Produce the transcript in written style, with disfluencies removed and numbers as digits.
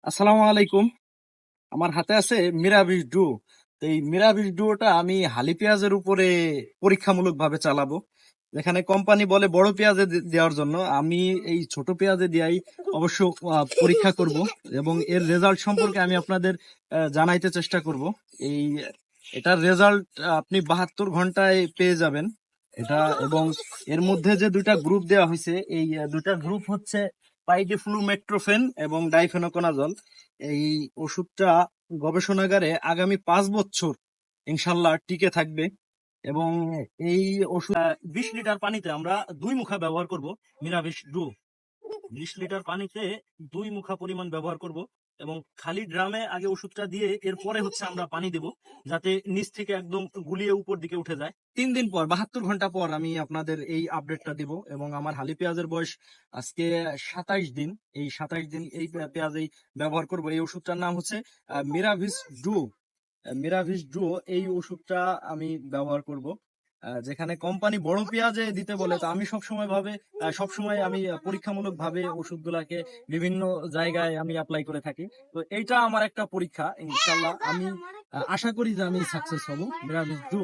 আসসালামু আলাইকুম। আমার হাতে আছে মিরাভিশ ডুও। তো এই মিরাভিশ ডুওটা আমি হালি পেঁয়াজের উপরে পরীক্ষামূলক ভাবে চালাবো। যেখানে কোম্পানি বলে বড় পেঁয়াজে দেওয়ার জন্য, আমি এই ছোট পেঁয়াজে দিয়াই অবশ্য পরীক্ষা করব এবং এর রেজাল্ট সম্পর্কে আমি আপনাদের জানাইতে চেষ্টা করব। এই এটার রেজাল্ট আপনি 72 ঘন্টায় পেয়ে যাবেন এটা। এবং এর মধ্যে যে দুইটা গ্রুপ দেওয়া হয়েছে, এই দুইটা গ্রুপ হচ্ছে পাইডিফ্লুমেট্রোফেন এবং ডাইফেনোকোনাজল। এই ওষুধটা গবেষণাগারে আগামী 5 বছর ইনশাল্লাহ টিকে থাকবে। এবং এই ওষুধ 20 লিটার পানিতে আমরা 2 মুখা ব্যবহার করব। মিরাভিশ ডু 20 লিটার পানিতে 2 মুখা পরিমাণ ব্যবহার করব। এবং খালি ড্রামে আগে ওষুধটা দিয়ে এরপরে হচ্ছে আমরা পানি দেব, যাতে নিচ থেকে একদম গুলিয়ে উপর দিকে উঠে যায়। 3 দিন পর, 72 ঘন্টা পর আমি আপনাদের এই আপডেটটা দিব। এবং আমার হালি পেঁয়াজের বয়স আজকে 27 দিন। এই 27 দিন এই পেঁয়াজেই ব্যবহার করব। এই ওষুধটার নাম হচ্ছে মিরাভিস ডু। মিরাভিস ডু এই ওষুধটা আমি ব্যবহার করব। যেখানে কোম্পানি বড় পেঁয়াজে দিতে বলে, তো আমি সবসময় আমি পরীক্ষামূলক ভাবে ওষুধগুলাকে বিভিন্ন জায়গায় আমি অ্যাপ্লাই করে থাকি। তো এইটা আমার একটা পরীক্ষা। ইনশাল্লাহ আমি আশা করি যে আমি সাকসেস হব। Miravis do.